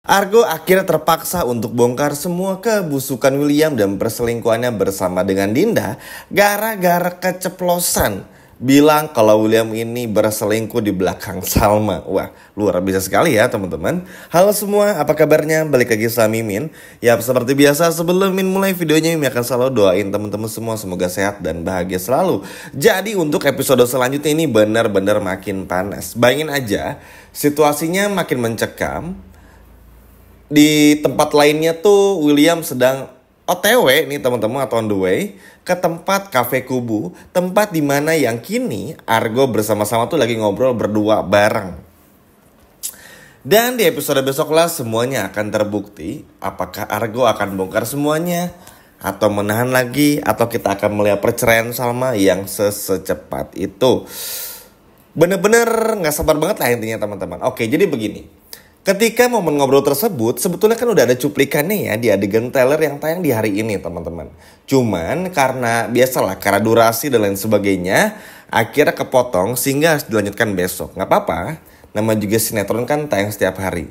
Argo akhirnya terpaksa untuk bongkar semua kebusukan William dan perselingkuhannya bersama dengan Dinda gara-gara keceplosan bilang kalau William ini berselingkuh di belakang Salma. Wah, luar biasa sekali ya teman-teman. Halo semua, apa kabarnya? Balik lagi sama Mimin. Ya, seperti biasa sebelum Min mulai videonya, Mimin akan selalu doain teman-teman semua semoga sehat dan bahagia selalu. Jadi untuk episode selanjutnya ini benar-benar makin panas. Bayangin aja, situasinya makin mencekam. Di tempat lainnya tuh William sedang OTW nih teman-teman, atau on the way ke tempat Cafe Kubu, tempat dimana yang kini Argo bersama-sama tuh lagi ngobrol berdua bareng. Dan di episode besok lah semuanya akan terbukti apakah Argo akan bongkar semuanya atau menahan lagi, atau kita akan melihat perceraian Salma yang secepat itu. Bener-bener gak sabar banget lah intinya teman-teman. Oke, jadi begini. Ketika momen ngobrol tersebut, sebetulnya kan udah ada cuplikannya ya di adegan trailer yang tayang di hari ini teman-teman. Cuman karena biasalah, karena durasi dan lain sebagainya, akhirnya kepotong sehingga harus dilanjutkan besok. Gak apa-apa, nama juga sinetron kan tayang setiap hari.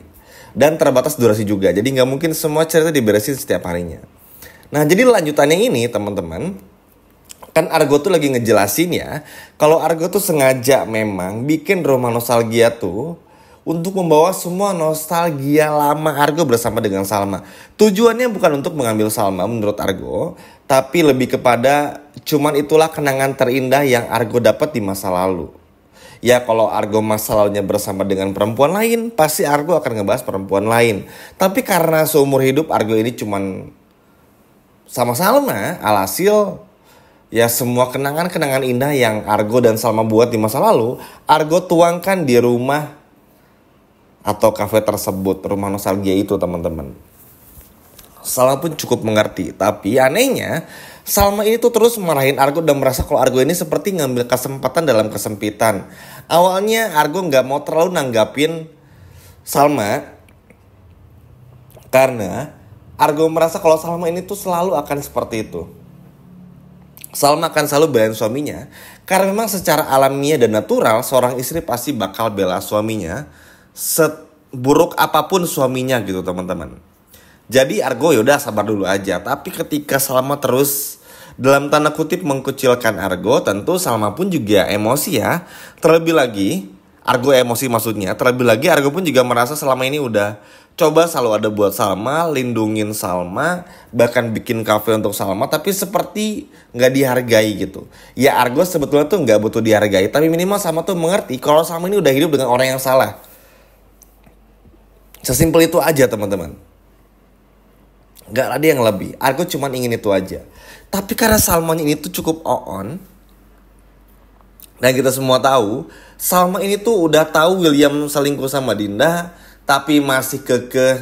Dan terbatas durasi juga, jadi gak mungkin semua cerita diberesin setiap harinya. Nah, jadi lanjutannya ini teman-teman, kan Argo tuh lagi ngejelasin ya, kalau Argo tuh sengaja memang bikin rumah nostalgia tuh untuk membawa semua nostalgia lama Argo bersama dengan Salma. Tujuannya bukan untuk mengambil Salma menurut Argo, tapi lebih kepada cuman itulah kenangan terindah yang Argo dapat di masa lalu. Ya kalau Argo masa lalunya bersama dengan perempuan lain, pasti Argo akan ngebahas perempuan lain. Tapi karena seumur hidup Argo ini cuman sama Salma, alhasil ya semua kenangan-kenangan indah yang Argo dan Salma buat di masa lalu, Argo tuangkan di rumah atau kafe tersebut, rumah nostalgia itu teman-teman. Salma pun cukup mengerti, tapi anehnya Salma ini tuh terus marahin Argo dan merasa kalau Argo ini seperti ngambil kesempatan dalam kesempitan. Awalnya Argo gak mau terlalu nanggapin Salma karena Argo merasa kalau Salma ini tuh selalu akan seperti itu. Salma akan selalu belain suaminya karena memang secara alamiah dan natural seorang istri pasti bakal bela suaminya seburuk apapun suaminya gitu teman-teman. Jadi Argo yaudah sabar dulu aja. Tapi ketika Salma terus dalam tanda kutip mengkucilkan Argo, tentu Salma pun juga emosi ya. Terlebih lagi Argo emosi maksudnya. Terlebih lagi Argo pun juga merasa selama ini udah coba selalu ada buat Salma, lindungin Salma, bahkan bikin kafe untuk Salma, tapi seperti gak dihargai gitu. Ya Argo sebetulnya tuh gak butuh dihargai, tapi minimal Salma tuh mengerti kalau Salma ini udah hidup dengan orang yang salah. Sesimpel itu aja teman-teman. Gak ada yang lebih. Argo cuma ingin itu aja. Tapi karena Salma ini tuh cukup on, dan kita semua tahu Salma ini tuh udah tahu William selingkuh sama Dinda, tapi masih kekeh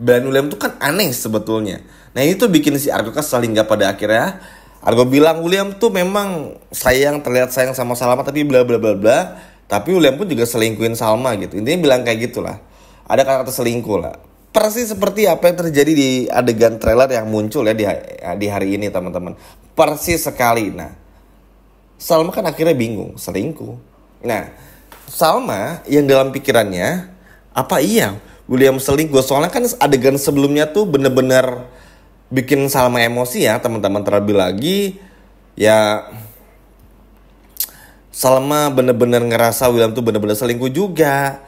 belain William tuh kan aneh sebetulnya. Nah ini tuh bikin si Argo kesal hingga pada akhirnya Argo bilang William tuh memang terlihat sayang sama Salma, tapi bla bla bla bla. Tapi William pun juga selingkuhin Salma gitu. Intinya bilang kayak gitulah. Ada kata-kata selingkuh lah. Persis seperti apa yang terjadi di adegan trailer yang muncul ya di hari ini teman-teman. Persis sekali. Nah, Salma kan akhirnya bingung, selingkuh. Nah, Salma yang dalam pikirannya, apa iya William selingkuh? Soalnya kan adegan sebelumnya tuh bener-bener bikin Salma emosi ya teman-teman. Terlebih lagi ya Salma bener-bener ngerasa William tuh bener-bener selingkuh juga.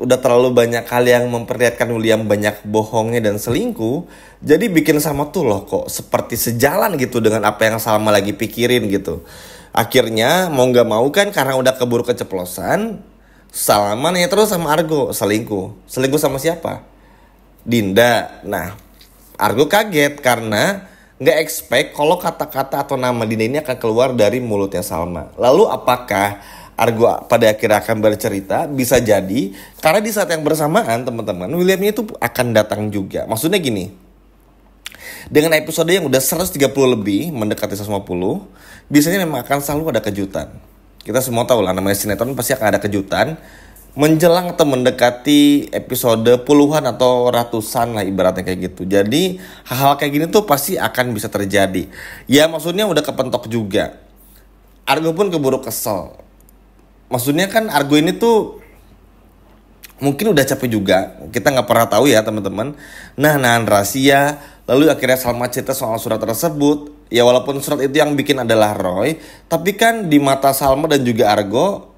Udah terlalu banyak hal yang memperlihatkan William banyak bohongnya dan selingkuh. Jadi bikin Salma tuh loh kok seperti sejalan gitu dengan apa yang Salma lagi pikirin gitu. Akhirnya mau gak mau kan karena udah keburu keceplosan, Salma nanya terus sama Argo, selingkuh. Selingkuh sama siapa? Dinda. Nah, Argo kaget karena gak expect kalau kata-kata atau nama Dinda ini akan keluar dari mulutnya Salma. Lalu apakah Argo pada akhirnya akan bercerita? Bisa jadi karena di saat yang bersamaan teman-teman William itu akan datang juga. Maksudnya gini, dengan episode yang udah 130 lebih mendekati 150, biasanya memang akan selalu ada kejutan. Kita semua tahu lah namanya sinetron pasti akan ada kejutan menjelang atau mendekati episode puluhan atau ratusan lah ibaratnya kayak gitu. Jadi hal-hal kayak gini tuh pasti akan bisa terjadi. Ya maksudnya udah kepentok juga. Argo pun keburu kesel. Maksudnya kan Argo ini tuh mungkin udah capek juga kita nggak pernah tahu ya teman-teman. Nah, nahan rahasia. Lalu akhirnya Salma cerita soal surat tersebut. Ya walaupun surat itu yang bikin adalah Roy, tapi kan di mata Salma dan juga Argo,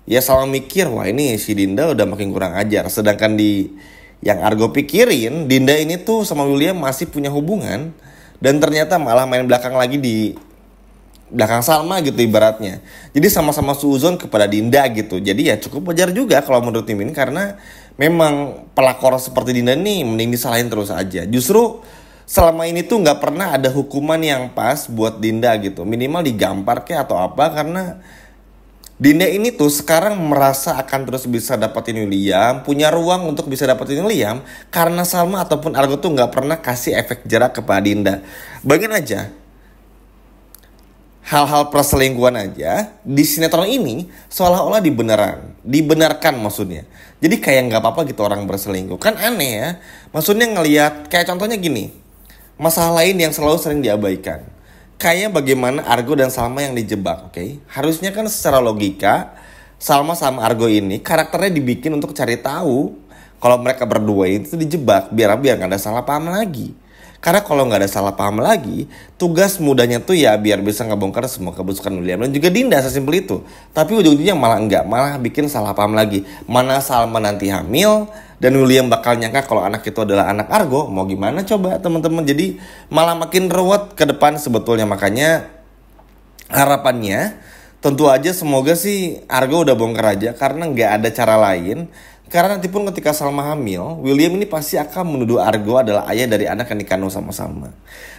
ya Salma mikir, wah ini si Dinda udah makin kurang ajar. Sedangkan di yang Argo pikirin, Dinda ini tuh sama William masih punya hubungan. Dan ternyata malah main belakang lagi di belakang Salma gitu ibaratnya. Jadi sama-sama suuzon kepada Dinda gitu. Jadi ya cukup wajar juga kalau menurut tim ini, karena memang pelakor seperti Dinda nih mending disalahin terus aja. Justru selama ini tuh nggak pernah ada hukuman yang pas buat Dinda gitu. Minimal digampar kayak atau apa, karena Dinda ini tuh sekarang merasa akan terus bisa dapetin William, punya ruang untuk bisa dapetin William, karena Salma ataupun Argo tuh nggak pernah kasih efek jerak kepada Dinda. Bayangin aja, hal-hal perselingkuhan aja di sinetron ini seolah-olah dibenarkan maksudnya. Jadi kayak nggak apa-apa gitu orang berselingkuh, kan aneh ya. Maksudnya ngelihat kayak contohnya gini, masalah lain yang selalu sering diabaikan. Kayak bagaimana Argo dan Salma yang dijebak, oke? Harusnya kan secara logika Salma sama Argo ini karakternya dibikin untuk cari tahu kalau mereka berdua itu dijebak, biar nggak ada salah paham lagi. Karena kalau nggak ada salah paham lagi, tugas mudahnya tuh ya biar bisa ngebongkar semua kebusukan William dan juga Dinda, sesimpel itu. Tapi ujung-ujungnya malah bikin salah paham lagi. Mana Salma nanti hamil dan William bakal nyangka kalau anak itu adalah anak Argo. Mau gimana coba teman-teman? Jadi malah makin ruwet ke depan sebetulnya. Makanya harapannya tentu aja semoga sih Argo udah bongkar aja, karena nggak ada cara lain. Karena nanti pun ketika Salma hamil, William ini pasti akan menuduh Argo adalah ayah dari anak yang dikandung sama Salma.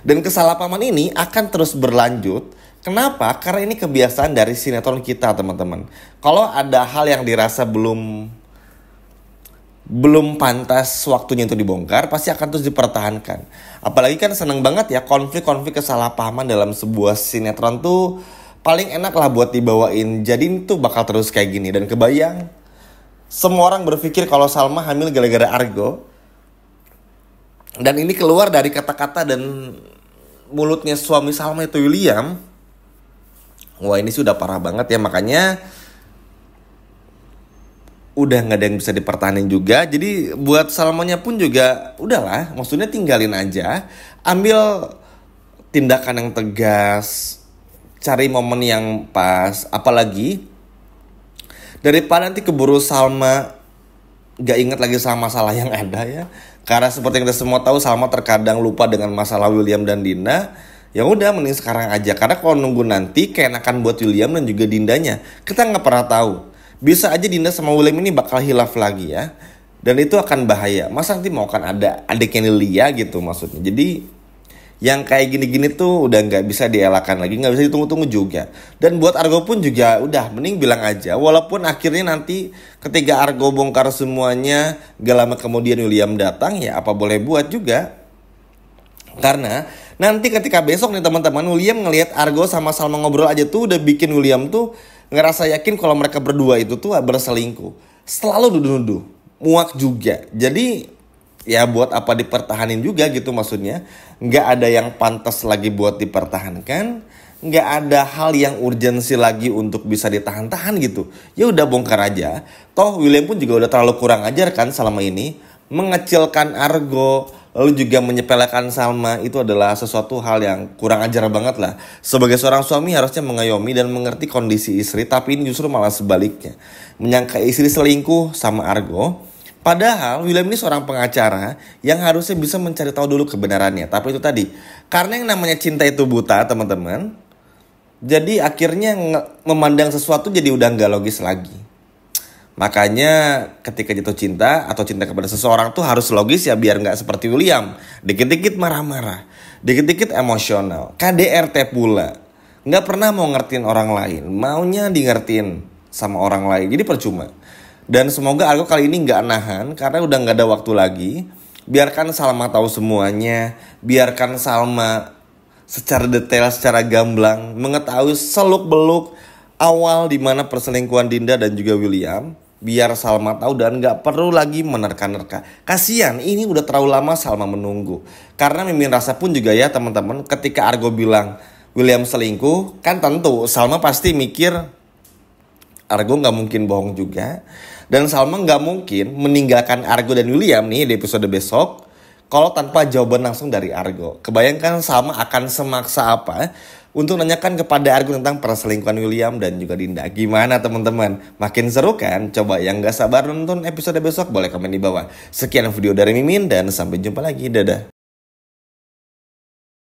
Dan kesalahpahaman ini akan terus berlanjut. Kenapa? Karena ini kebiasaan dari sinetron kita teman-teman. Kalau ada hal yang dirasa belum pantas waktunya itu dibongkar, pasti akan terus dipertahankan. Apalagi kan seneng banget ya konflik-konflik kesalahpahaman dalam sebuah sinetron tuh paling enak lah buat dibawain. Jadi itu bakal terus kayak gini. Dan kebayang semua orang berpikir kalau Salma hamil gara-gara Argo. Dan ini keluar dari kata-kata dan mulutnya suami Salma itu William. Wah ini sudah parah banget ya, makanya udah gak ada yang bisa dipertahanin juga. Jadi buat Salmanya pun juga udahlah, maksudnya tinggalin aja. Ambil tindakan yang tegas, cari momen yang pas. Apalagi daripada nanti keburu Salma gak inget lagi sama masalah yang ada ya. Karena seperti yang kita semua tahu, Salma terkadang lupa dengan masalah William dan Dinda. Ya udah mending sekarang aja. Karena kalau nunggu nanti keenakan buat William dan juga Dindanya, kita gak pernah tahu. Bisa aja Dinda sama William ini bakal hilaf lagi ya. Dan itu akan bahaya. Masa nanti mau kan ada adiknya Lia gitu maksudnya. Jadi yang kayak gini-gini tuh udah gak bisa dielakkan lagi, gak bisa ditunggu-tunggu juga. Dan buat Argo pun juga udah mending bilang aja. Walaupun akhirnya nanti ketika Argo bongkar semuanya, gak lama kemudian William datang, ya apa boleh buat juga. Karena nanti ketika besok nih teman-teman, William ngelihat Argo sama Salma ngobrol aja tuh udah bikin William tuh ngerasa yakin kalau mereka berdua itu tuh berselingkuh. Selalu nuduh-nuduh, muak juga. Jadi ya buat apa dipertahanin juga gitu maksudnya. Nggak ada yang pantas lagi buat dipertahankan. Nggak ada hal yang urgensi lagi untuk bisa ditahan-tahan gitu. Ya udah bongkar aja. Toh William pun juga udah terlalu kurang ajar kan selama ini. Mengecilkan Argo, lalu juga menyepelekan Salma, itu adalah sesuatu hal yang kurang ajar banget lah. Sebagai seorang suami harusnya mengayomi dan mengerti kondisi istri. Tapi ini justru malah sebaliknya. Menyangka istri selingkuh sama Argo. Padahal William ini seorang pengacara yang harusnya bisa mencari tahu dulu kebenarannya. Tapi itu tadi, karena yang namanya cinta itu buta teman-teman. Jadi akhirnya memandang sesuatu jadi udah gak logis lagi. Makanya ketika jatuh cinta atau cinta kepada seseorang tuh harus logis ya, biar gak seperti William. Dikit-dikit marah-marah, dikit-dikit emosional, KDRT pula. Gak pernah mau ngertiin orang lain, maunya di ngertiin sama orang lain. Jadi percuma. Dan semoga Argo kali ini gak nahan, karena udah gak ada waktu lagi. Biarkan Salma tahu semuanya. Biarkan Salma secara detail, secara gamblang mengetahui seluk-beluk awal dimana perselingkuhan Dinda dan juga William. Biar Salma tahu dan gak perlu lagi menerka-nerka. Kasian, ini udah terlalu lama Salma menunggu. Karena mimin rasa pun juga ya teman-teman, ketika Argo bilang William selingkuh, kan tentu Salma pasti mikir Argo gak mungkin bohong juga. Dan Salma nggak mungkin meninggalkan Argo dan William nih di episode besok kalau tanpa jawaban langsung dari Argo. Kebayangkan Salma akan semaksa apa untuk nanyakan kepada Argo tentang perselingkuhan William dan juga Dinda. Gimana teman-teman? Makin seru kan? Coba yang gak sabar nonton episode besok boleh komen di bawah. Sekian video dari Mimin dan sampai jumpa lagi. Dadah.